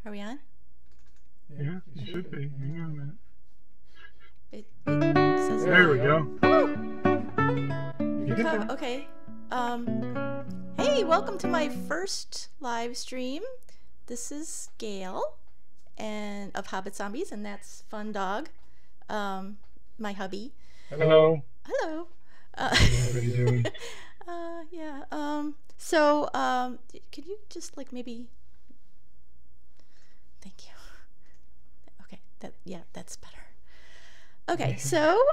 Are we on? Yeah, you should be. Hang on a minute. It says There we go. You get there. Okay. Hey, welcome to my first live stream. This is Gail and of Hobbit Zombies, and that's Fun Dog, my hubby. Hello. Hello. What are you doing? Yeah. So, could you just maybe? Thank you. Okay. That's better. Okay, so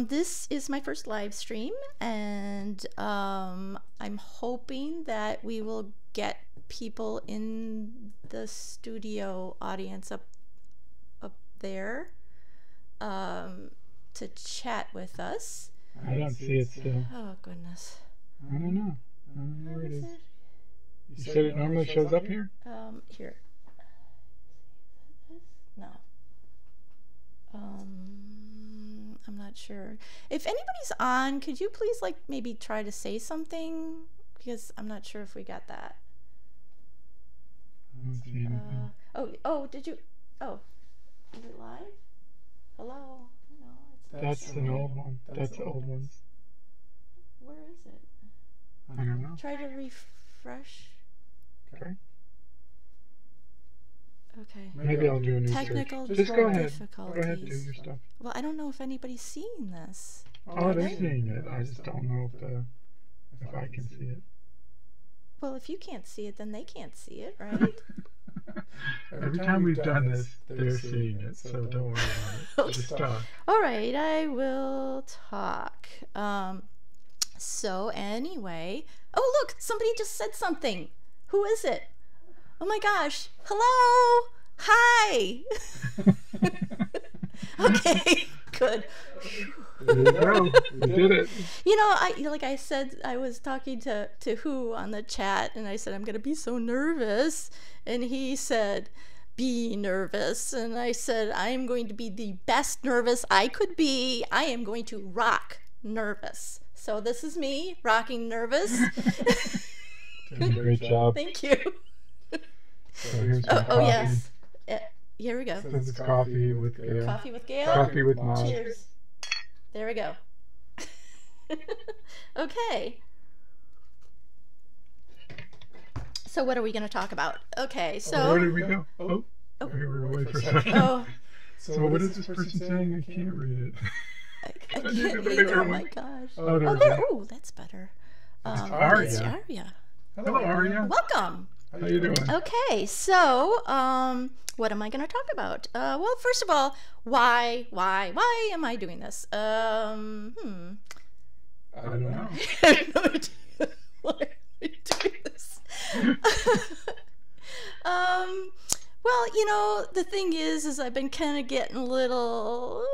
this is my first live stream, and I'm hoping that we will get people in the studio audience up there to chat with us. I don't see it still. Oh goodness. I don't know. Where it is. You said it normally shows up here? Here. No. I'm not sure. If anybody's on, could you please maybe try to say something? Because I'm not sure if we got that. I don't see anything. Did you? Oh, is it live? Hello? No, it's not. That's an old one. That's old ones. Where is it? I don't know. Try to refresh. Okay. Okay. Maybe I'll do a new Technical search. Just go ahead. difficulties. Go ahead and do your stuff. Well, I don't know if anybody's seeing this. Oh, they're seeing it. I just don't know if I can see it. Well, if you can't see it, then they can't see it, right? Every time we've done this, they're seeing it, so don't worry about it. Just talk. All right, I will talk. So anyway, oh look, somebody just said something. Who is it? Oh my gosh! Hello, hi. Okay, good. There you go. We did it. You know, I said, I was talking to Who on the chat, and I said I'm gonna be so nervous, and he said, "Be nervous," and I said I'm going to be the best nervous I could be. I am going to rock nervous. So this is me rocking nervous. Doing a great job. Thank you. So here's my Oh yes. Here we go. This is coffee with Gail. Coffee with Gail. Coffee with Mom. Cheers. There we go. Okay. So what are we going to talk about? Okay, so... Where did we go? Oh, we were away for a second. Oh. So what is this person saying? I can't read it. I can't read it. Oh my gosh. Oh, there we there. go. Oh, that's better. Arya. It's Arya. Hello, Arya. Welcome. How you doing? Okay, so what am I going to talk about? Well, first of all, why am I doing this? I don't know. I have no idea why I'm doing this. Well, you know, the thing is I've been kind of getting a little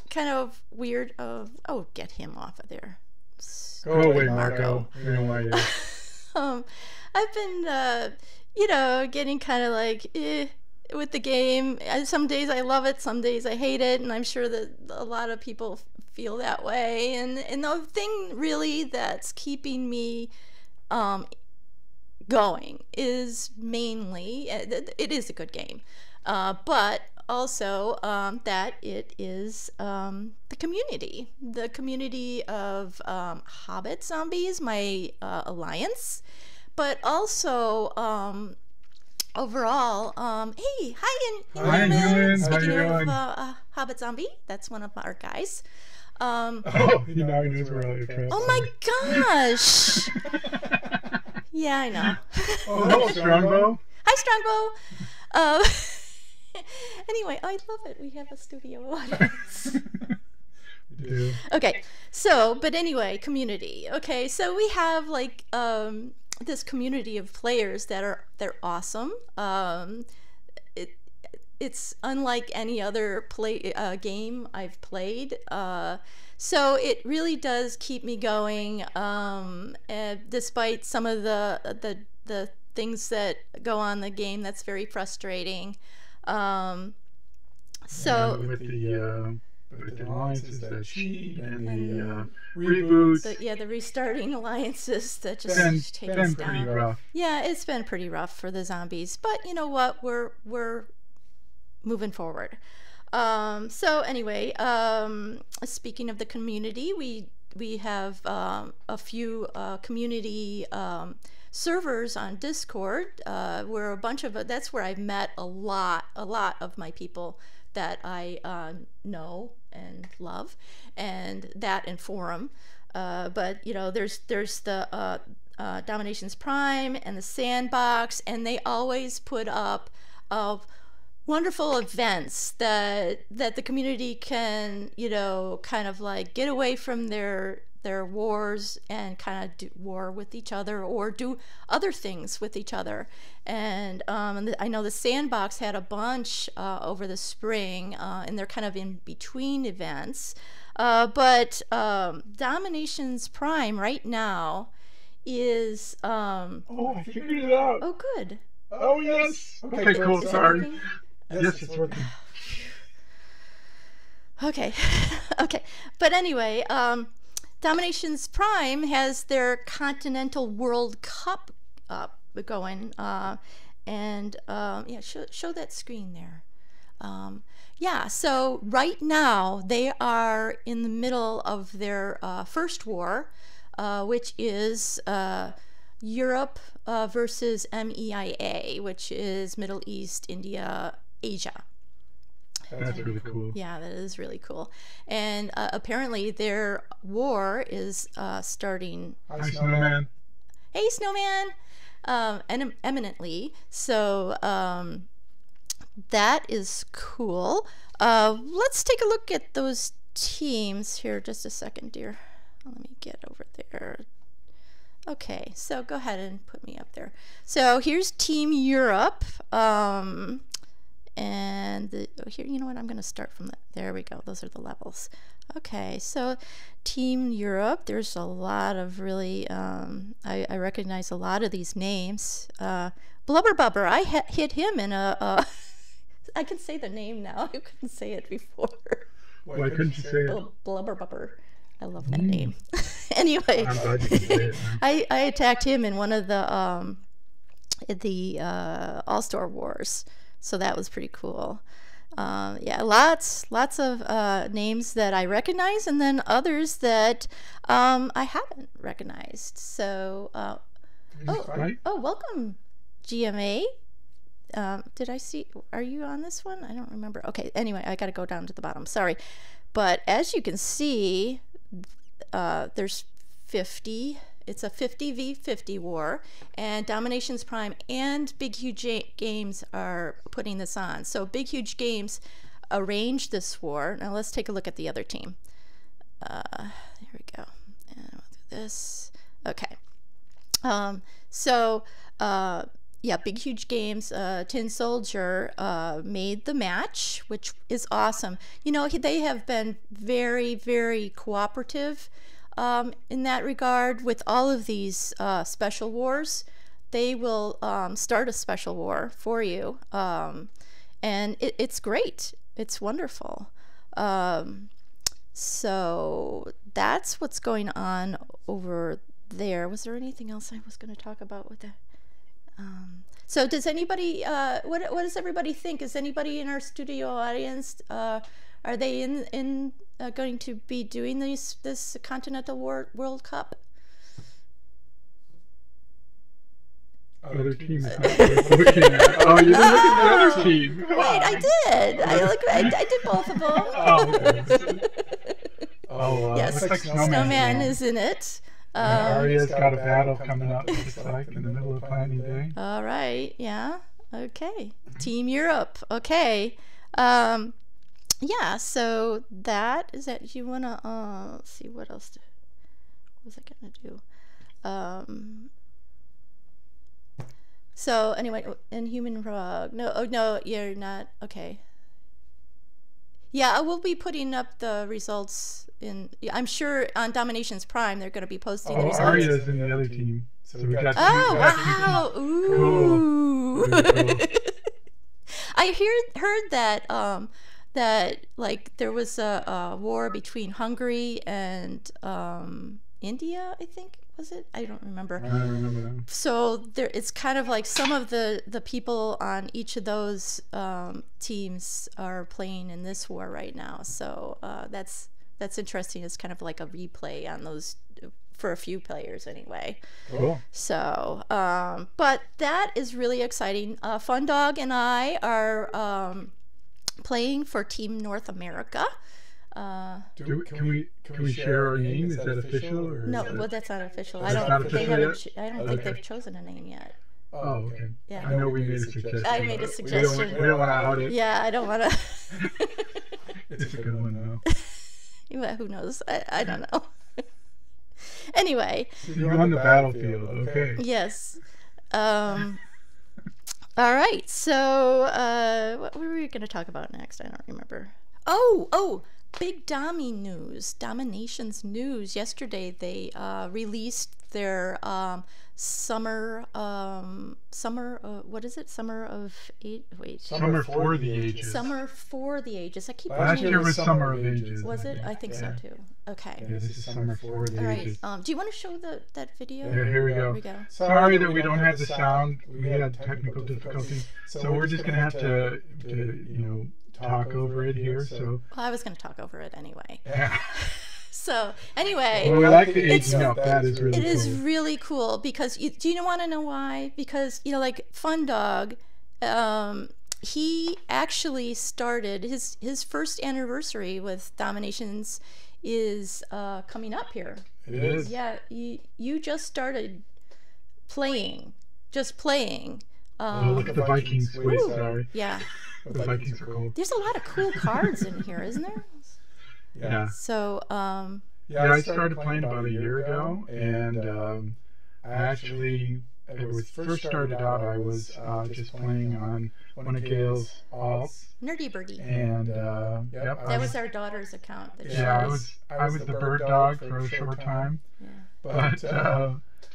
kind of weird of, oh, get him off of there. Go away, Marco. We don't want you. I've been, you know, getting kind of with the game. Some days I love it, some days I hate it, and I'm sure that a lot of people feel that way. And the thing really that's keeping me going is mainly, it is a good game, but also that it is the community of Hobbit Zombies, my alliance, but also overall, hey, hi, Inhuman. Speaking of Hobbit Zombie, that's one of our guys. Oh, he now knows where all your traps Oh my gosh! Yeah, I know. Oh, hello, Strongbow. Hi, Strongbow. Anyway, I love it. We have a studio audience. We do. Okay, so, but anyway, community. Okay, so we have this community of players they're awesome. It's unlike any other game I've played. So it really does keep me going, despite some of the things that go on in the game that's very frustrating. So with the But the alliances that cheat and the reboots. The restarting alliances that just take us down. Pretty rough. Yeah, it's been pretty rough for the zombies. But you know what? We're moving forward. So anyway, speaking of the community, we have a few community servers on Discord, where a bunch of that's where I've met a lot of my people that I know and love, and that and forum. But you know, there's the DomiNations Prime and the Sandbox, and they always put up wonderful events that the community can, you know, kind of like get away from their wars and kind of do war with each other or do other things with each other. And I know the Sandbox had a bunch over the spring, and they're kind of in between events. But DomiNations Prime right now is oh, I figured it out. Oh, good. Oh, yes. Okay, cool. Sorry. Yes, it's working. Okay. Okay. But anyway, DomiNations Prime has their Continental World Cup going, and yeah, show that screen there. Yeah, so right now they are in the middle of their first war, which is Europe versus MEIA, which is Middle East, India, Asia. That's really cool. Yeah, that is really cool. And apparently their war is starting. Hi, Snowman. Hey, Snowman. Eminently. So that is cool. Let's take a look at those teams here. Just a second, dear. Let me get over there. Okay, so go ahead and put me up there. So here's Team Europe. And here, you know what, I'm going to start from there we go. Those are the levels. Okay, so Team Europe, there's a lot of really, I recognize a lot of these names. Blubber Bubber, I hit him in a, I can say the name now. I couldn't say it before. Why couldn't you say it? Blubber Bubber. I love that name. Anyway, I'm glad you can say it, I attacked him in one of the All-Star Wars. So that was pretty cool. Yeah, lots of names that I recognize, and then others that I haven't recognized. So, welcome, GMA. Did I see? Are you on this one? I don't remember. Okay. Anyway, I got to go down to the bottom. Sorry, but as you can see, there's 50. It's a 50v50 war, and DomiNations Prime and Big Huge Games are putting this on. So Big Huge Games arranged this war. Now let's take a look at the other team. There we go. And we'll do this. Okay. Yeah, Big Huge Games, Tin Soldier made the match, which is awesome. You know, they have been very, very cooperative in that regard with all of these special wars. They will start a special war for you, and it's great. It's wonderful. So that's what's going on over there. Was there anything else I was going to talk about with that? So does anybody, what does everybody think? Is anybody in our studio audience, are they in going to be doing this Continental World Cup? Other team. Looking at. Oh, you didn't look at the other team. Wait, I did. I did both of them. Oh, yes, like Snowman is in it. Arya's got a battle coming up, just like in the middle of Planning Day. All right, yeah, okay. Team Europe, okay. Yeah, so that is that. You wanna let's see what else. What was I gonna do? So anyway, Inhuman Frog. No, oh no, you're not. Okay. Yeah, I will be putting up the results in. I'm sure on DomiNations Prime they're going to be posting the results. Arya's in the other team. So we got. Oh wow! Ooh. Cool. Cool. I heard that that like there was a war between Hungary and India, I think, was it? I don't remember. I don't remember that. So there, it's kind of like some of the people on each of those teams are playing in this war right now. So that's interesting. It's kind of like a replay on those for a few players anyway. Cool. So, but that is really exciting. Fun Dog and I are playing for Team North America. Can we share our name? Is that official? Or No, well, that's not official. I don't think they've chosen a name yet. Oh, okay. Yeah. I know we made a suggestion. I made a suggestion. We don't want to out it. Yeah, I don't want to. It's a good one, though. Well, who knows? I don't know. Anyway. You're on the battlefield, okay. Yes. All right. So, what were we going to talk about next? I don't remember. Oh, big DomiNations news. Yesterday, they released their summer. What is it? Summer of eight. Wait. Summer for the Ages. Summer for the Ages. I keep. Last year was Summer of Ages. Was it? I think so too. Okay. Yeah, this is Summer for the Ages. All right. Do you want to show that video? Yeah, here we go. Sorry that we don't have the sound. We had technical difficulties, so we're just gonna have to talk over it here. So. Well, I was gonna talk over it anyway. Yeah. So anyway, well, we like the aging up. That is really cool. It is really cool because do you want to know why? Because like Fun Dog, he actually started his first anniversary with DomiNations is coming up here. It is. Yeah, you just started playing, look at the Vikings. Wait, sorry. Yeah. The Vikings are cool. There's a lot of cool cards in here, isn't there? Yeah. So, yeah, I started playing about a year ago, and I actually, it was first started out, I was just playing on one of Gail's alts. Nerdy Birdie. And, yep. That was our daughter's account. I was the bird dog for a short time. Yeah. But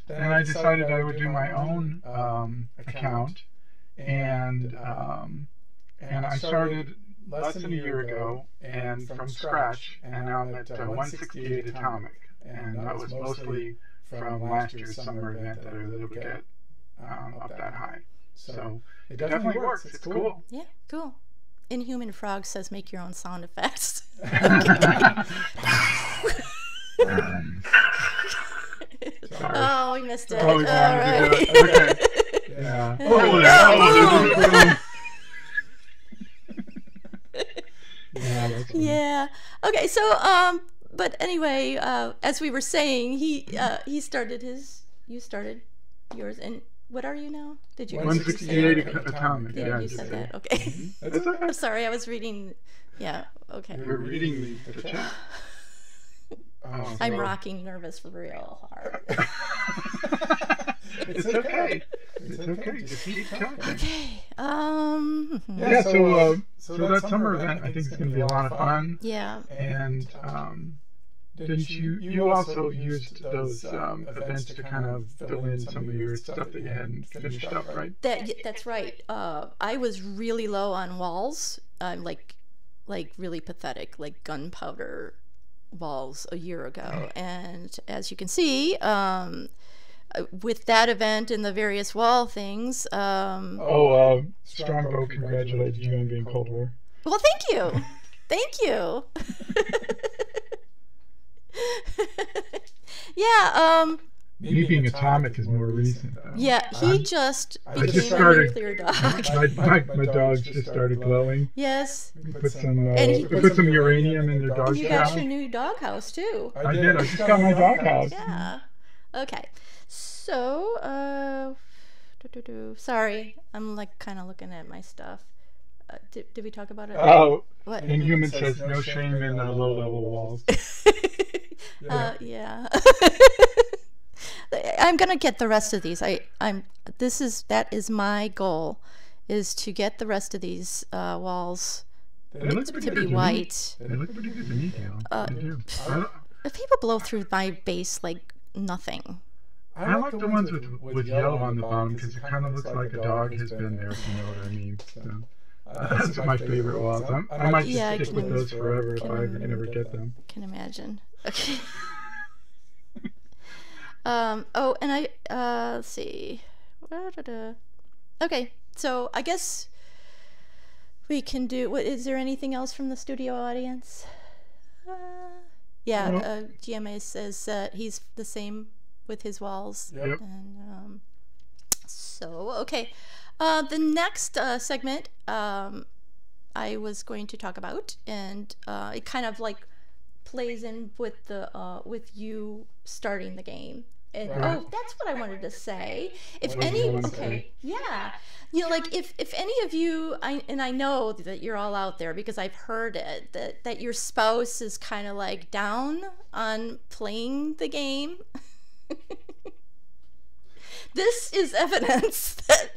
then I decided I would do my own account, and I started less than a year ago, and from scratch, and now I'm at 168 atomic, and that was mostly from last year's summer event that I was able to get up that high. So it definitely works. It's cool. Yeah, cool. Inhuman Frog says make your own sound effects. Oh, we missed it. Oh, all right. Okay. Yeah. Yeah. Okay. So, but anyway, as we were saying, he started his. You started yours, and what are you now? Did you? 168 atomic. Yeah, you said that. Okay. That's okay. I'm sorry. I was reading. Yeah. Okay. You're reading the chat. Oh, I'm rocking nervous real hard. It's okay. It's okay. Just keep talking. Okay. Yeah. So that summer event, I think, is going to be a lot of fun. Yeah. And didn't you also used those events to kind of fill in some of your stuff that you hadn't finished up, right? That's right. I was really low on walls. I'm like really pathetic, like gunpowder walls a year ago, and as you can see, with that event and the various wall things. Strongbow congratulates you on being Cold War. Well, thank you, thank you. Yeah. Me being atomic is more recent, though. Yeah, he just became a nuclear dog. My dogs just started glowing. Yes. We put some uranium in their dog You got your new doghouse too. I did. I just got my doghouse. Yeah. Okay. So, sorry, I'm like kind of looking at my stuff. Did we talk about it? Oh, what? Inhuman says no shame in the low-level walls. Yeah. I'm gonna get the rest of these. That is my goal, is to get the rest of these walls to be white. They look pretty good to me, Gail. People blow through my base like nothing. I like the ones with yellow on the bottom because it kind of looks like a dog has been there, if you know what I mean. So Those are my favorite walls. I might Yeah, I just stick with those forever if I can never get them. Can imagine. Okay. Oh, and let's see. Okay, so I guess we can do. What is there anything else from the studio audience? Yeah, GMA says that he's the same with his walls. Yep. And so okay, the next segment I was going to talk about, and it kind of like plays in with the with you starting the game. And, right. Oh, that's what I wanted to say. If What any, did you want to okay, say? yeah, you know, like if any of you, I know that you're all out there because I've heard it that your spouse is kind of like down on playing the game. This is evidence that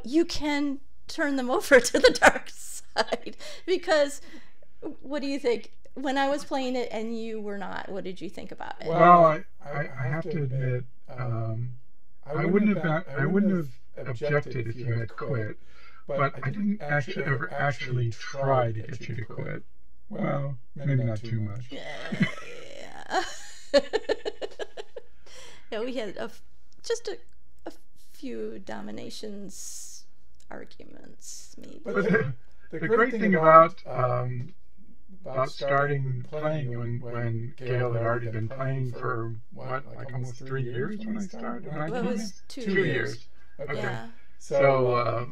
you can turn them over to the dark side. Because what do you think? When I was playing it and you were not, what did you think about it? Well, I have to admit, I wouldn't have objected if you had quit, but I didn't ever actually try to get you to quit. Well, maybe not too much. Yeah. Yeah, we had just a few DomiNations arguments, maybe. But the great thing about starting playing when Gail had already been playing for what, like almost 3 years when I started? Well, it was 2 2 years. Okay. Yeah. So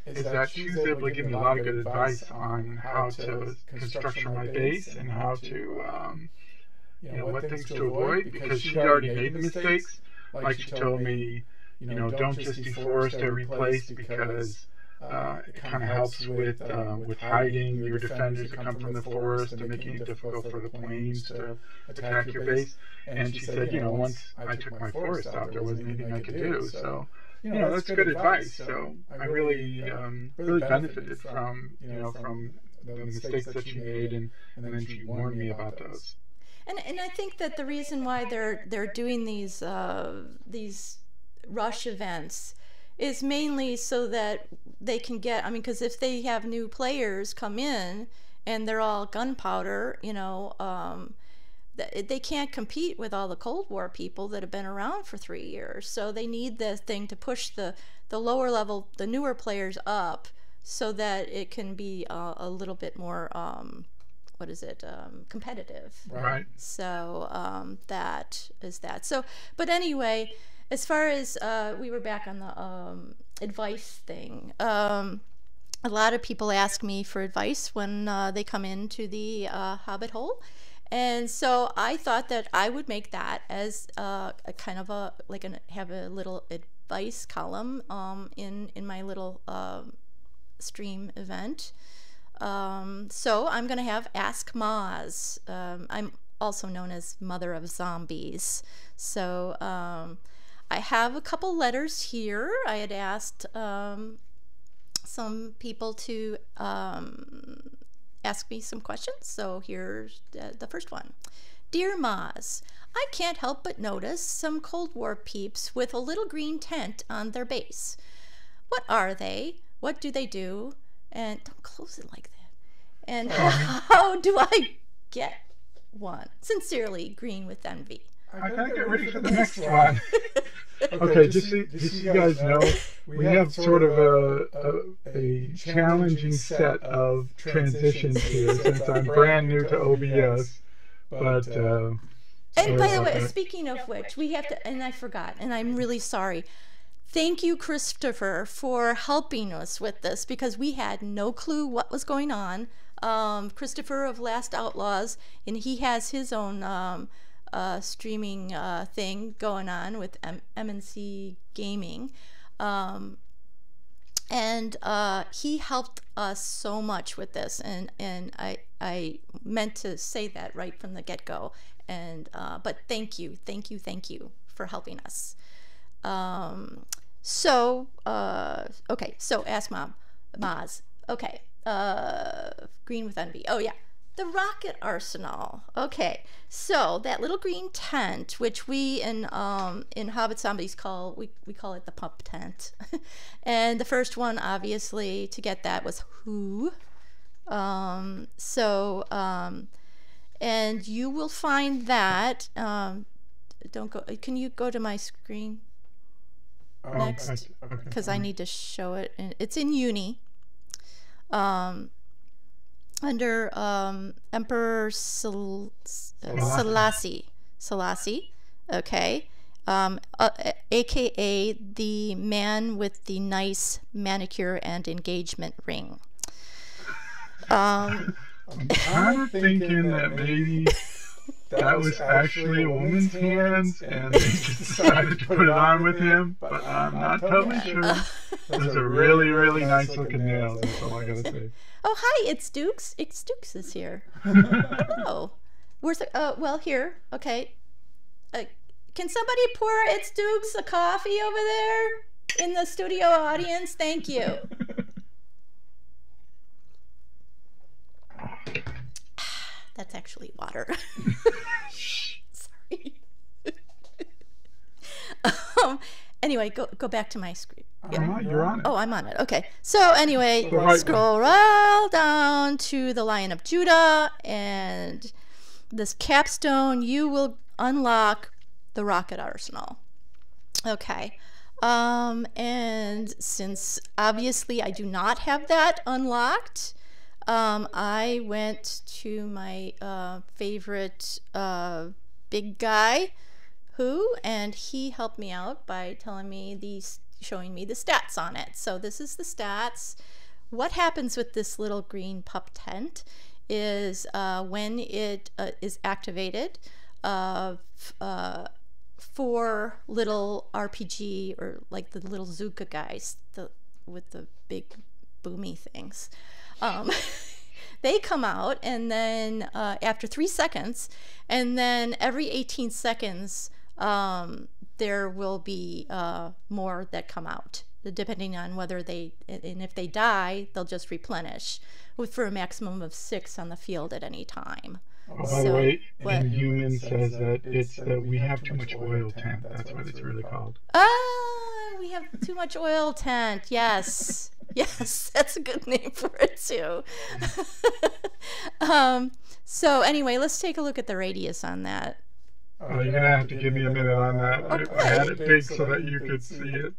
is that she was able to give me a lot of good advice on how to construct my base and how to what things to avoid, because she'd already made the mistakes. Like she told me, don't just deforest every place because it kind of helps with hiding your defenders that come from the forest and making it difficult for the planes to attack your base. And she said, once I took my forest out, there wasn't anything I could do. So, that's good advice. So I really benefited from the mistakes that she made, and then she warned me about those. And I think that the reason why they're doing these rush events is mainly so that they can get, because if they have new players come in and they're all gunpowder, they can't compete with all the Cold War people that have been around for 3 years. So they need this thing to push the lower level, the newer players up, so that it can be a little bit more competitive. Right. So that is that. So, but anyway, as far as we were back on the advice thing, a lot of people ask me for advice when they come into the Hobbit hole. And so I thought that I would make that as a kind of have a little advice column in my little stream event. So I'm going to have Ask Maz. I'm also known as Mother of Zombies. So I have a couple letters here. I had asked some people to ask me some questions. So here's the first one. Dear Maz, I can't help but notice some Cold War peeps with a little green tent on their base. What are they? What do they do? And don't close it like that. And how do I get one? Sincerely, Green with Envy. I gotta get ready for the next one. Okay, just so you guys know, we have sort of a challenging set of transitions here since I'm brand new to OBS. But and by the way, speaking of which, we have to, and I forgot, and I'm really sorry. Thank you, Christopher, for helping us with this, because we had no clue what was going on. Christopher of Last Outlaws, and he has his own streaming thing going on with MNC Gaming. And he helped us so much with this, and I meant to say that right from the get-go. And but thank you for helping us. So okay, so ask Maz. Okay, Green with Envy. Oh yeah, The rocket arsenal. Okay, so that little green tent, which we in Hobbit Zombies we call it the pump tent, and the first one obviously to get that was who. And you will find that. Don't go. Can you go to my screen next? Because I need to show it. It's in Uni. Under Emperor Selassie, okay, aka the man with the nice manicure and engagement ring. I'm kind of thinking that maybe that was actually a woman's hands and they just decided to put it on with him, but I'm not totally sure. Those are really, really nice looking nails, that's all I gotta say. Oh, hi, it's Dukes. It's Dukes is here. Oh, where's the, well, here, okay. Can somebody pour It's Dukes a coffee over there in the studio audience? Thank you. That's actually water. Sorry. Anyway, go back to my screen. Yeah. You're on it. Oh, I'm on it. Okay. So anyway, scroll right down to the Lion of Judah, and this capstone, you will unlock the rocket arsenal. Okay. And since obviously I do not have that unlocked, I went to my favorite big guy, Who, and he helped me out by telling me showing me the stats on it. So this is the stats. What happens with this little green pup tent is when it is activated, 4 little RPG, or like the little Zuka guys, with the big boomy things, they come out, and then after 3 seconds, and then every 18 seconds there will be more that come out, depending on whether and if they die, they'll just replenish, for a maximum of 6 on the field at any time. Oh, by the way, Inhuman says that it's we have too much oil tent. That's what it's really called. Ah, we have too much oil tent. Yes. Yes, that's a good name for it too. So anyway, let's take a look at the radius on that. Oh, you're gonna have to give me a minute on that. Okay. I had it big so that you could see it.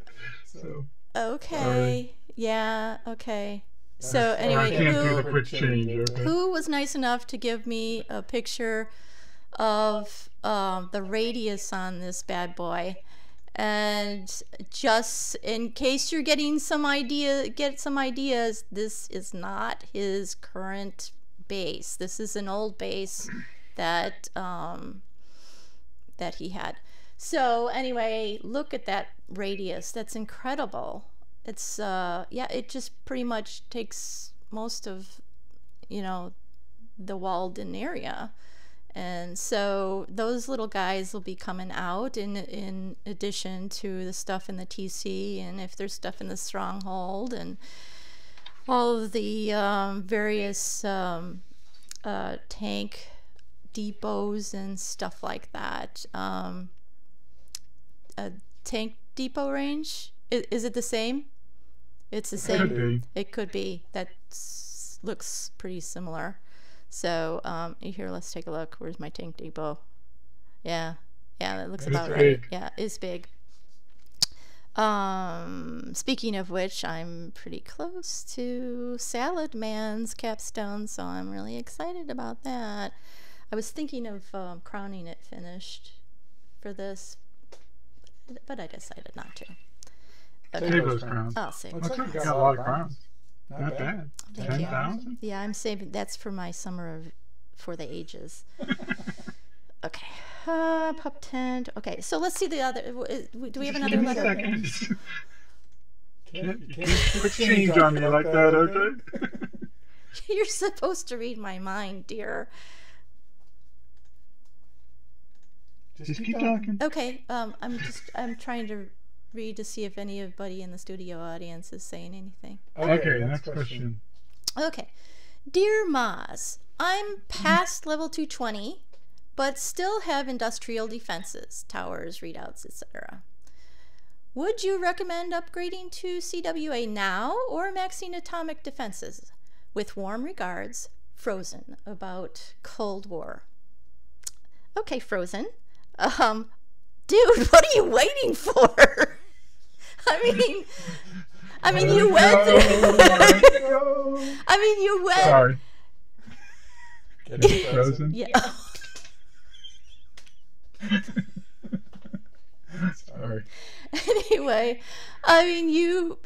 So. Okay. Sorry. Yeah. Okay. So anyway, I can't do the quick change. Okay? Who was nice enough to give me a picture of the radius on this bad boy, and just in case you're getting some ideas, this is not his current base. This is an old base that that he had. So anyway, look at that radius. That's incredible. It's yeah, it just pretty much takes most of, the walled-in area. And so those little guys will be coming out in addition to the stuff in the TC, and if there's stuff in the stronghold, and all of the various tank depots and stuff like that. Tank depot range, is it the same? It's the same. Could be. It could be. That looks pretty similar. So here, let's take a look. Where's my tank depot? Yeah, that looks about right. Yeah, it's big. Speaking of which, I'm pretty close to Salad Man's capstone, so I'm really excited about that. I was thinking of crowning it finished for this, but I decided not to. Okay. Save those crowns. I'll save. Looks like you got a lot of crowns. Not bad. 10,000? Yeah, I'm saving. That's for my summer for the ages. Okay. Pup tent. Okay, so let's see the other. Do we have another letter? You can't quick change on me like that, okay? You're supposed to read my mind, dear. Just keep talking. Okay. I'm trying to read to see if anybody in the studio audience is saying anything. Okay, next question. Okay. Dear Maz, I'm past level 220, but still have industrial defenses, towers, readouts, etc. Would you recommend upgrading to CWA now or maxing atomic defenses? With warm regards, Frozen, about Cold War. Okay, Frozen. Dude, what are you waiting for? I mean, you went through. I mean, you went. Sorry. Getting frozen? Yeah. Sorry. Anyway, I mean,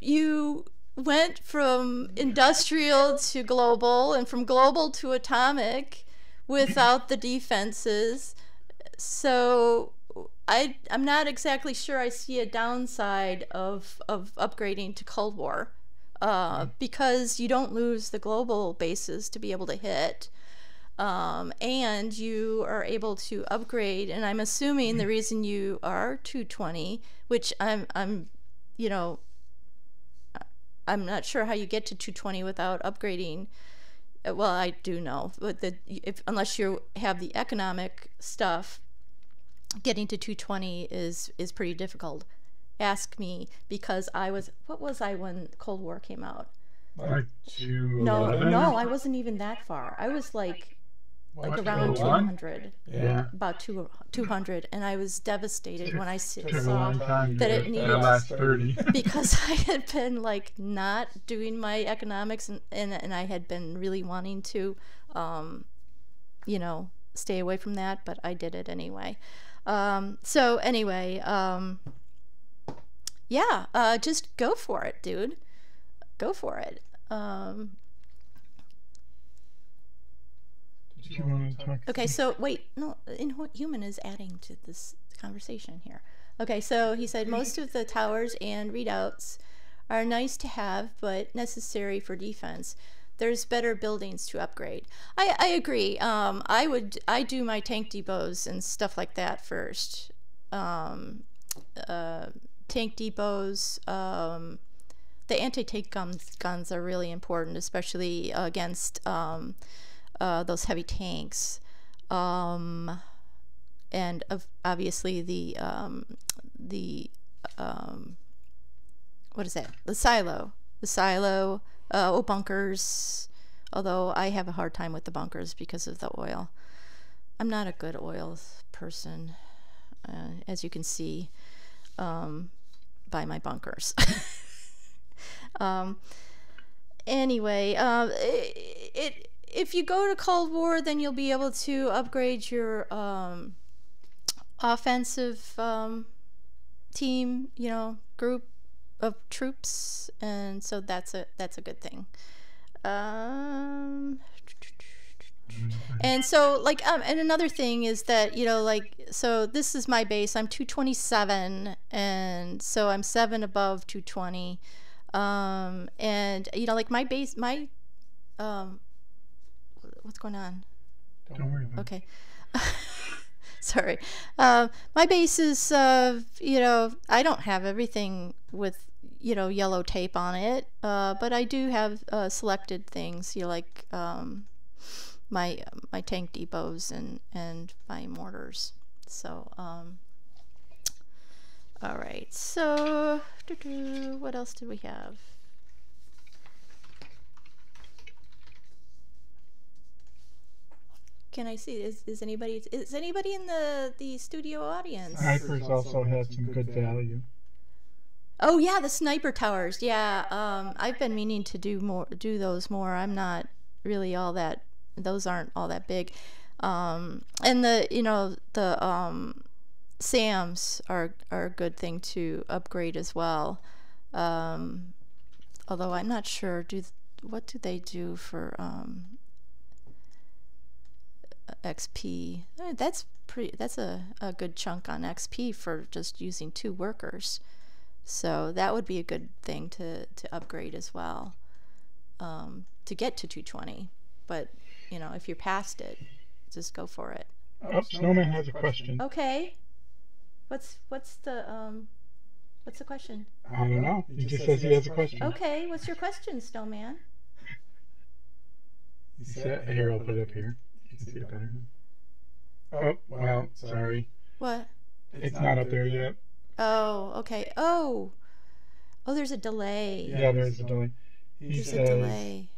you went from industrial to global and from global to atomic without the defenses. So I'm not exactly sure I see a downside of upgrading to Cold War, because you don't lose the global bases to be able to hit, and you are able to upgrade. And I'm assuming the reason you are 220, which I'm you know, I'm not sure how you get to 220 without upgrading. Well, I do know, but unless you have the economic stuff, getting to 220 is pretty difficult. Ask me, because what was I when Cold War came out? Like 211? No, I wasn't even that far. I was like around 200. Yeah. About 200, and I was devastated when I Took a saw long time that to it get needed the last 30. because I had been like not doing my economics, and I had been really wanting to stay away from that, but I did it anyway. So anyway, just go for it, dude. Go for it. Did you want to talk? Okay, so wait, no, Inhuman is adding to this conversation here. Okay, so he said most of the towers and readouts are nice to have, but necessary for defense. There's better buildings to upgrade. I agree. I do my tank depots and stuff like that first. Tank depots. The anti-tank guns are really important, especially against those heavy tanks. And obviously the what is that? The silo. Bunkers. Although I have a hard time with the bunkers because of the oil. I'm not a good oil person, as you can see by my bunkers. Anyway, if you go to Cold War, then you'll be able to upgrade your offensive team, group of troops, and so that's a good thing. And so and another thing is that so this is my base. I'm 227, and so I'm 7 above 220. And my base, what's going on? Don't worry about it. Okay. Sorry. My base is, I don't have everything with, yellow tape on it, but I do have selected things, my tank depots and my mortars. So, all right. So, what else do we have? Can I see? Is anybody in the studio audience? Snipers also had some good value. Oh yeah, the sniper towers. Yeah, I've been meaning to do those more. I'm not really all that. Those aren't all that big. And the SAMs are a good thing to upgrade as well. Although I'm not sure. What do they do for XP? That's a good chunk on XP for just using 2 workers. So that would be a good thing to upgrade as well, to get to 220. But if you're past it, just go for it. Oh, Snowman has a question. Okay. What's the question? I don't know. He just says he has a question. Okay, what's your question, Snowman? You said, here, I'll put it up here. You can see it better. Oh, well, sorry. What? It's not up there yet. Oh, okay. Oh, there's a delay. Yeah, there's a delay. He There's a says, delay.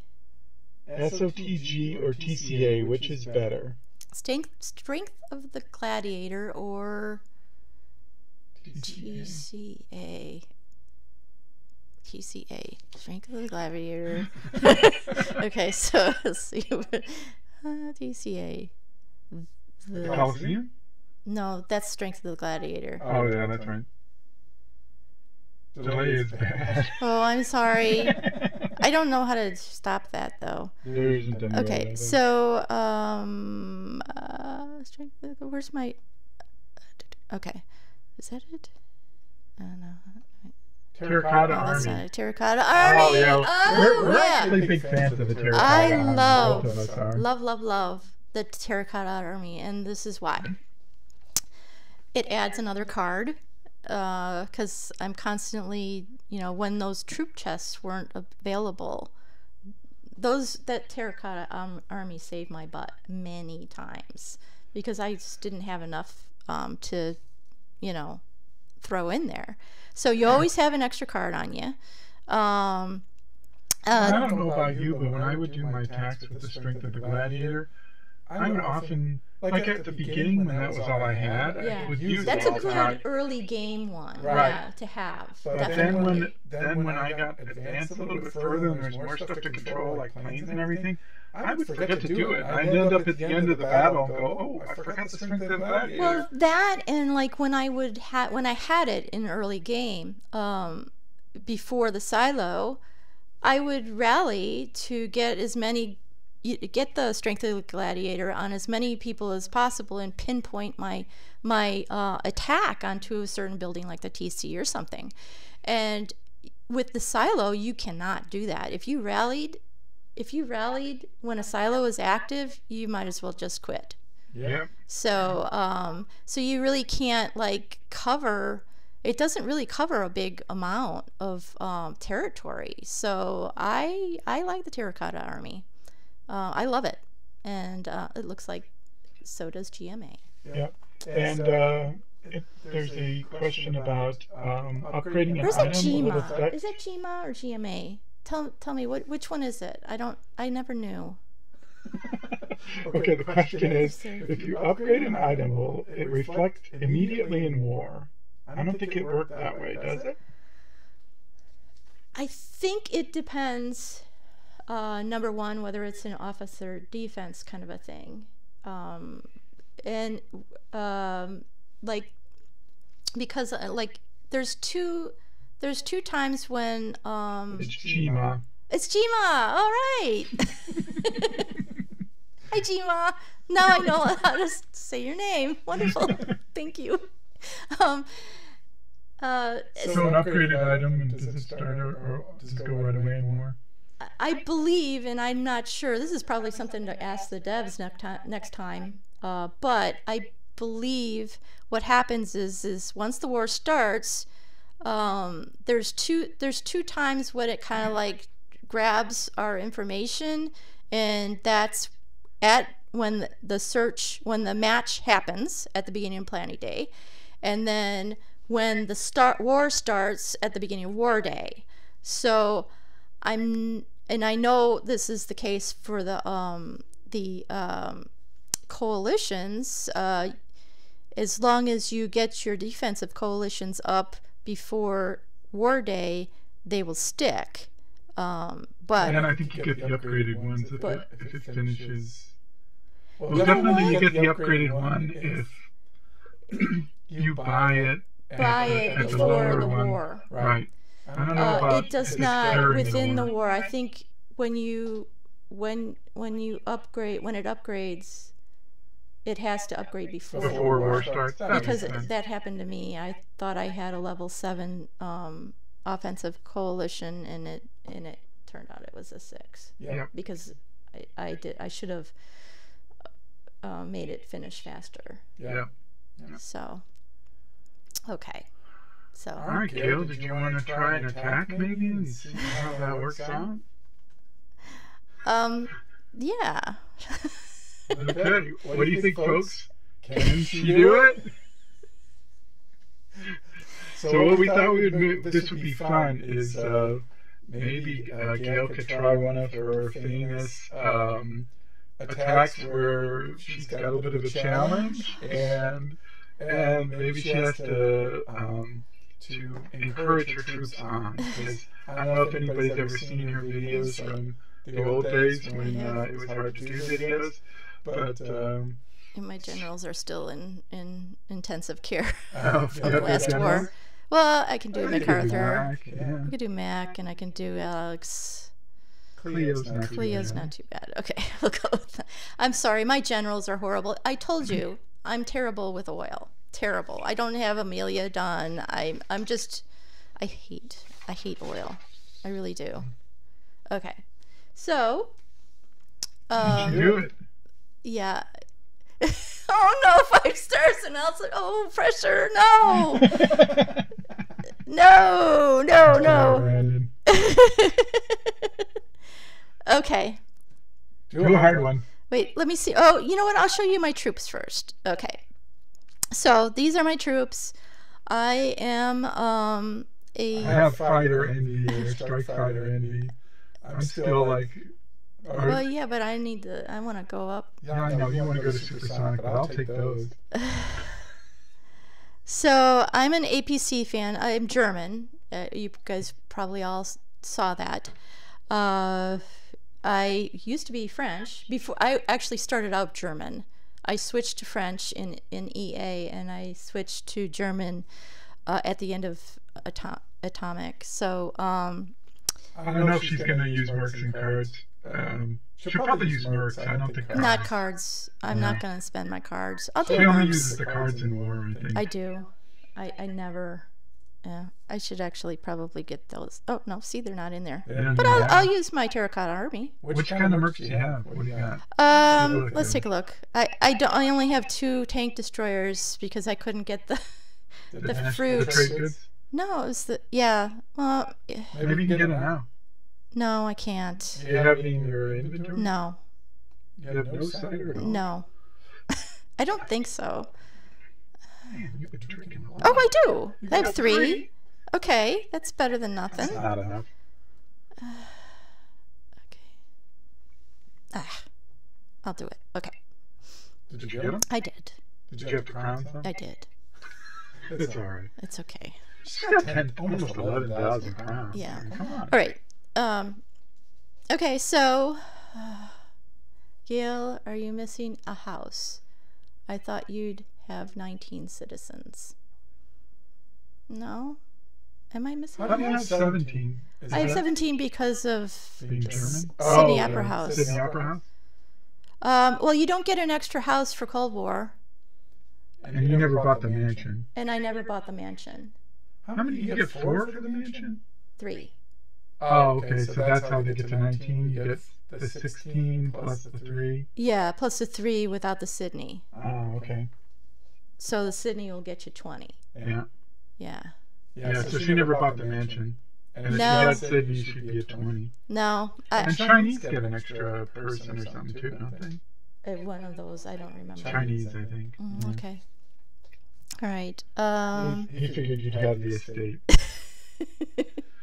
SOTG or TCA, which is better? Strength of the gladiator or TCA. TCA. Strength of the gladiator. Okay, so let's see. TCA. The Coliseum? No, that's Strength of the Gladiator. Oh, yeah, that's right. Delay is bad. Oh, I'm sorry. I don't know how to stop that, though. There isn't any Okay, way, so, where's my, okay, is that it? Oh, no. Terracotta Oh, that's Army. not a Terracotta Army. Oh, yeah. Oh, we're yeah. actually big fans of the Terracotta I Army. love, Both of us are. love the Terracotta Army, and this is why. It adds another card, because I'm constantly, when those troop chests weren't available, that Terracotta Army saved my butt many times, because I just didn't have enough to, throw in there. So you always have an extra card on you. I don't know about you, but when I would do my attacks with the Strength of the Gladiator, I would often, like at the beginning when that was all I had, I would use that's it a all the good time. early game one, Right. yeah, to have. But Definitely. then when I got advanced a little bit further and there's more stuff to control, like planes and everything, I would forget to do it. I'd end up at the end of the battle and go, oh, I forgot the Strength of the Gladiator. Well, that and like when I had it in early game, before the silo, I would rally to get get the Strength of the Gladiator on as many people as possible and pinpoint my attack onto a certain building like the TC or something. And with the silo, you cannot do that. If you rallied when a silo is active, you might as well just quit. Yeah. So so you really can't cover. It doesn't really cover a big amount of territory. So I like the Terracotta Army. I love it, and it looks like so does GMA. Yep. And there's a question about upgrading an Where's that item. GMA? Is that GMA or GMA? Tell me which one is it? I never knew. Okay, the question is, if you upgrade an item, will it reflect immediately in war? I don't think it worked that way, does it? I think it depends. Number one, whether it's an offense or defense kind of a thing, and because there's two times when It's Chima. it's Jima. All right. Hi, Jima. Now I know how to say your name. Wonderful. Thank you. So an upgraded item, and does it start or does it go right away in war? I believe, and I'm not sure, this is probably something to ask the devs next time, but I believe what happens is once the war starts, there's two times when it kind of grabs our information, and that's when the match happens at the beginning of Planning Day, and then when the war starts at the beginning of War Day. So and I know this is the case for the coalitions. As long as you get your defensive coalitions up before War Day, they will stick. But and I think you get the upgraded ones if it finishes. Well, definitely you get the upgraded one if you buy it before the war. Right. I don't know about it does not within the war. I think when you upgrade, when it upgrades, it has to upgrade before war starts. Because that happened to me. I thought I had a level 7 offensive coalition, and it turned out it was a 6. Yeah. Because I should have made it finish faster. Yeah. So okay. So. All right, Gail, did you want to try an attack maybe and see how that works out? Yeah. Okay. What do you think, folks? Can she do it? So what we thought this would be fun is maybe Gail could try one of her famous attacks where she's got a little bit of a challenge, and maybe she has to encourage her troops on. Because I don't know if anybody's ever seen her videos from the old days when it was hard to do videos, but And my generals are still in intensive care from the last war. Well, I can do MacArthur. Yeah. I can do Mac, and I can do Alex. Cleo's not too bad. Okay, we'll go with that. I'm sorry, my generals are horrible. I told you, I'm terrible with oil. Terrible. I don't have Amelia done. I'm just, I hate oil. I really do. Okay, so. Do it. Yeah. Oh no, 5 stars, and I was like, oh, pressure, no. No. Okay. Do a hard one. Wait, let me see. Oh, you know what? I'll show you my troops first. Okay. So these are my troops. I am I have fighter envy, strike fighter envy. I'm still like. Well, yeah, but I want to go up. Yeah, I know you want to go to supersonic, but I'll take those. So I'm an APC fan. I'm German. You guys probably all saw that. I used to be French. Before I actually started out German. I switched to French in EA, and I switched to German at the end of Atomic. So I don't know if she's going to use mercs and cards. She'll probably use mercs. I don't think cards. Not cards. I'm not going to spend my cards. I'll do She only mercs. uses the cards in war, I think. I do. I never. Yeah, I should actually probably get those. Oh no, see, they're not in there. But I'll use my terracotta army. Which kind of mercs do you have? What do you got? Let's take a look. I only have 2 tank destroyers because I couldn't get the fruit. The trade goods? No, it was well. Maybe you can get it now. No, I can't. Do you have any in your inventory? No. You have no cider at all? No. I don't think so. Man, you've been drinking a lot. Oh, I do. I have 3. Okay, that's better than nothing. That's not enough. Okay. I'll do it. Okay. Did you get them? I did. Did you have to crown them? I did. It's all right. It's okay. She's got 10, almost 11,000 crowns. Yeah. Come on. All right. Okay, so Gail, are you missing a house? I thought you'd have 19 citizens. No? Am I missing? How do you have 17? I have 17 because of Being German? Sydney Opera House. Sydney Opera House? Well, you don't get an extra house for Cold War. And you never bought the mansion. And I never bought the mansion. How many? You get 4 for the mansion? 3. Oh, okay. So that's how they get to 19. You get the 16 plus the 3. Yeah, plus the 3 without the Sydney. Oh, okay. So the Sydney will get you 20. Yeah. Yeah. Yeah, so she never bought the mansion. And if she had Sydney, she'd be at 20. No. And Chinese get an extra person or something too, don't they? One of those, I don't remember. Chinese, I think. Okay. All right. He figured you'd have the estate.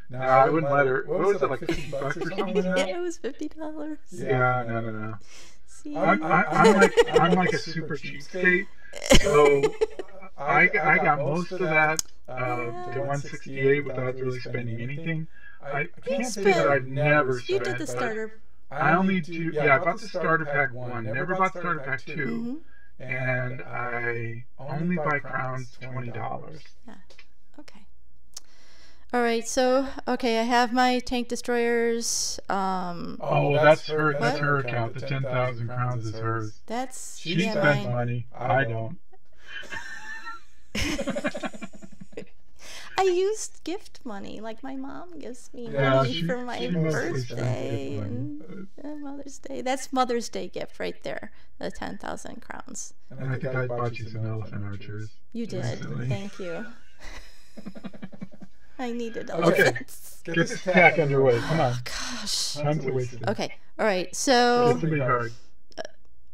No, I wouldn't let her. What was it, like $50 or something? Yeah, it was $50. Yeah, no. See? I'm like a super cheapskate, so I got most of that, the 168 without really spending anything. I can't say that I've never spent. You did the starter. I only do. Yeah, I bought the starter pack 1. Never bought the starter pack 2, and I only buy crowns $20. Yeah. Okay. All right, so I have my tank destroyers. That's her account. The 10,000 crowns is hers. She spends money. I don't. I used gift money, like my mom gives me money for my birthday and Mother's Day. That's Mother's Day gift right there, the 10,000 crowns. And I think I bought you some elephant archers. You did. Recently. Thank you. I needed elephants. Get this tack underway. Come on. Gosh. Time's wasted. Okay. All right. So. It's gonna be hard.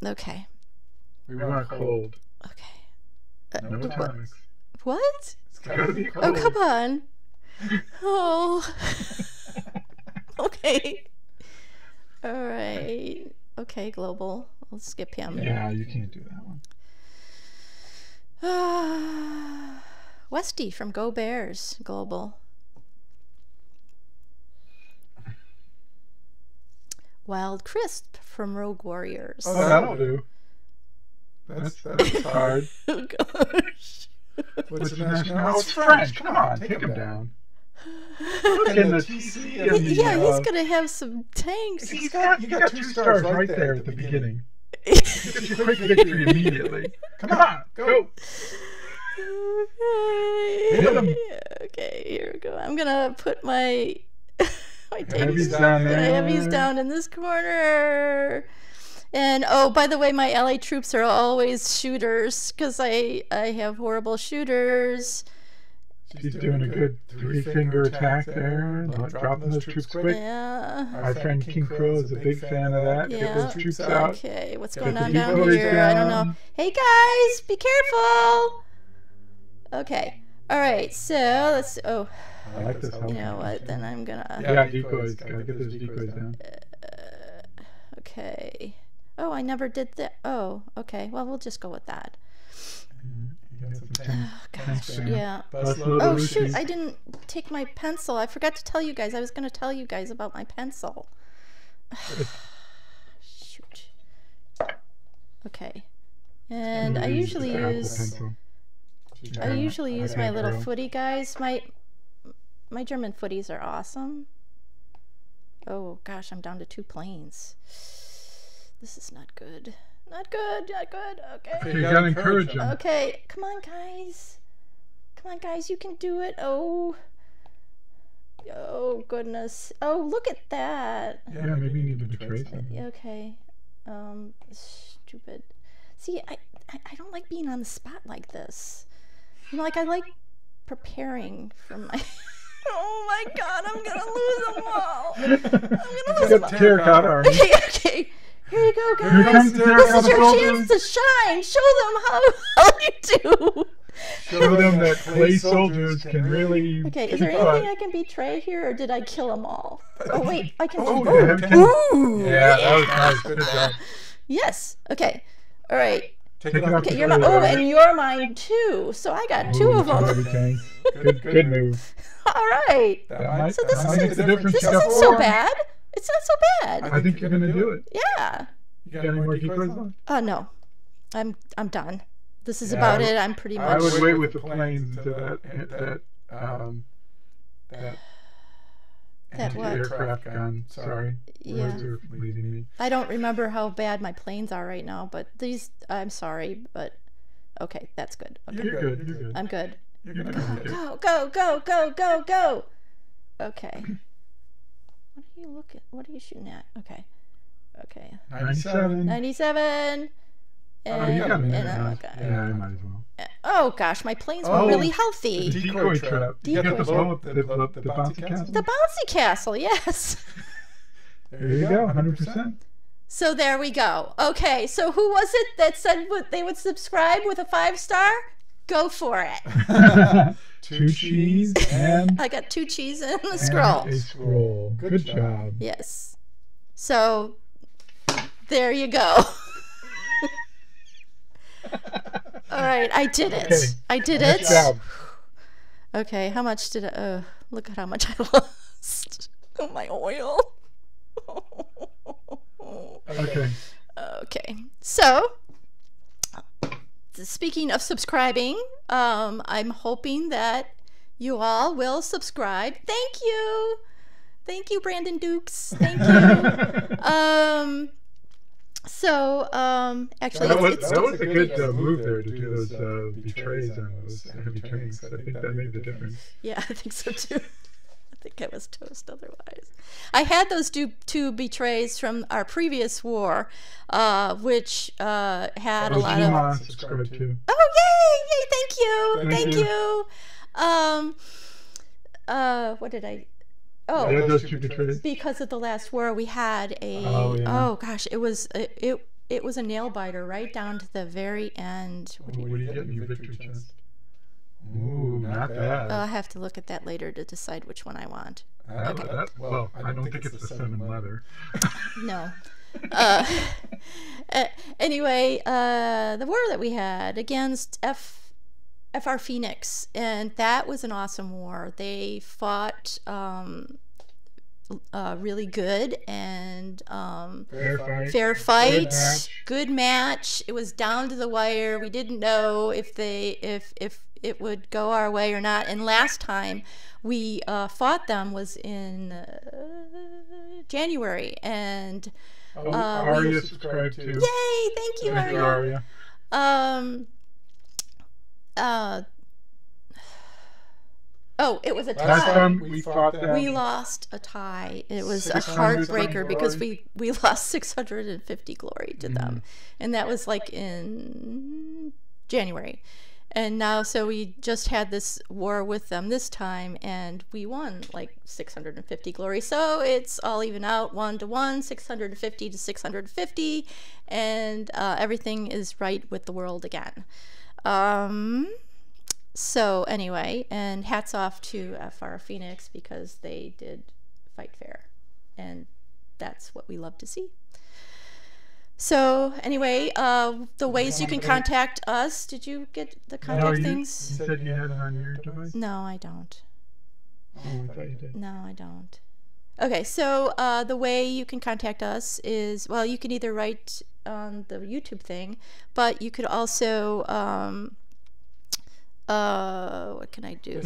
Okay. We want cold. Okay. No tonics. What? It's gotta be cold. Oh, come on. Oh. Okay. All right. Okay, global. I'll skip him. Yeah, you can't do that one. Westy from Go Bears, global. Wild Crisp from Rogue Warriors. Oh, that'll do. That's hard. Oh, gosh. What's the national? Oh, it's French. Come on, take him down. Look in the TC. Yeah, he's gonna have some tanks. You got 2 stars right there at the beginning. Get your quick victory immediately. Come on, go. Hit him. Okay, here we go. I'm gonna put my heavies down there. Heavies down in this corner. And oh, by the way, my LA troops are always shooters because I have horrible shooters. She's doing a good 3-finger attack there, dropping those troops quick. Yeah. Our friend King Crow is a big fan of that. Yeah. Get those troops out. Okay, what's Get going the on down decoys here? down. I don't know. Hey guys, be careful. Okay. All right. So let's. Oh. I like this. You know what? Then I'm gonna. Yeah, decoys. Gotta get those decoys down. Okay. Oh, I never did that. Oh, okay. Well, we'll just go with that. Oh, gosh. Yeah. Oh, shoot. I didn't take my pencil. I forgot to tell you guys. I was going to tell you guys about my pencil. Shoot. Okay. And I usually use my little footy guys. My German footies are awesome. Oh, gosh. I'm down to 2 planes. This is not good. Not good, not good. Okay. You gotta encourage them. Okay, come on, guys. Come on, guys, you can do it. Oh. Oh, goodness. Oh, look at that. Yeah, maybe you need to betray them. Okay. Stupid. See, I don't like being on the spot like this. You know, like, I like preparing for my... Oh, my God, I'm gonna lose them all. I'm gonna lose them all. Terracotta Army. Okay. Here you go, guys. This is your chance to shine. Show them how you do. Show them that clay soldiers can really. Okay, is there anything I can betray here, or did I kill them all? Oh wait, I can. Ooh, yeah, that was nice. Good job. Yes. Okay. All right. Okay, you're not. Oh, and you're mine too. So I got 2 of them. Good move. All right. So this isn't so bad. It's not so bad. I think you're gonna do it. Yeah. You got any more decoys left? No. I'm done. This is about it. I'm pretty much. I would wait with the planes until that what? Aircraft gun. Sorry. Yeah. Words are leaving me. I don't remember how bad my planes are right now, but these. I'm sorry, but okay, that's good. Okay. You're good. You're good. I'm good. You're gonna make it. Go. Okay. What are you shooting at? Okay. 97. 97. And, you got a minute and now. Yeah, I might as well. Oh gosh, my planes were really healthy. The decoy trap. You got the bouncy castle. The bouncy castle, yes. There you go, 100%. So there we go. Okay, so who was it that said they would subscribe with a 5-star? Go for it. 2 cheese and I got 2 cheese and a scroll. A scroll. Good job. Yes. So there you go. All right, I did it. Okay. I did Good it. job. Okay, how much did I? Look at how much I lost. Oh, my oil. Okay. Okay. So, speaking of subscribing, I'm hoping that you all will subscribe. Thank you, Brandon Dukes. Thank you. Actually, that was a good move there to do those betrays on those heavy trains. I think that made the difference. Yeah, I think so too. I think I was toast otherwise. I had those 2 betrays from our previous war, which had a lot of. Subscribe to. Oh, yay! Thank you. What did I? Oh, Yeah, those two betrayed. because of the last war, we had a Oh, gosh, it was a nail biter right down to the very end. What do you get in your victory chest? Ooh, not bad. I'll have to look at that later to decide which one I want. Well, I don't think it's the 7 leather. No. Anyway, the war that we had against FR Phoenix, and that was an awesome war. They fought really good, and fair fight, good match. It was down to the wire. We didn't know if it would go our way or not. And last time we fought them was in January, and Aria subscribed too. Yay! Thank you, Aria. Oh, it was a tie. Last time we fought them, we lost a tie. It was a heartbreaker because we lost 650 glory to them, and that was like in January. And now, so we just had this war with them this time, and we won like 650 glory. So it's all even out, 1-to-1, 650 to 650, and everything is right with the world again. So anyway, and hats off to FR Phoenix because they did fight fair, and that's what we love to see. So anyway, the ways you can contact us. Did you get the contact things? You said you had it on your device? No, I don't. Oh, I thought you did. No, I don't. Okay, so the way you can contact us is, well, you can either write on the YouTube thing, but you could also, what can I do?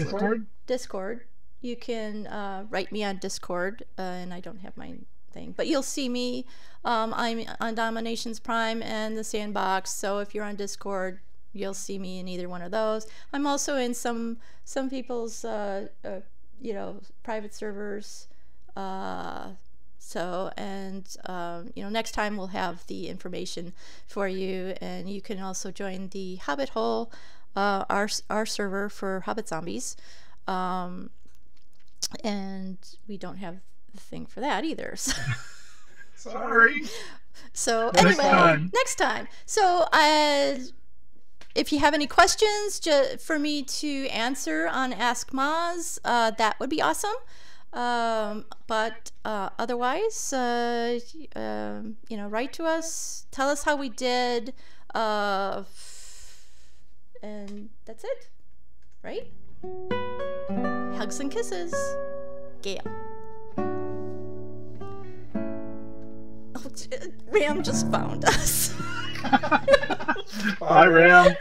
Discord. You can write me on Discord, and I don't have my thing, but you'll see me. I'm on DomiNations Prime and the Sandbox, so if you're on Discord, you'll see me in either one of those. I'm also in some people's you know, private servers. So, and you know, next time we'll have the information for you, and you can also join the Hobbit Hole, our server for Hobbit Zombies, and we don't have the thing for that either. So. Sorry. So anyway, next time. So if you have any questions for me to answer on Ask Maz, that would be awesome. But otherwise, you know, write to us, tell us how we did, and that's it, right? Hugs and kisses, Gail. Oh, Ram just found us. Bye, Ram.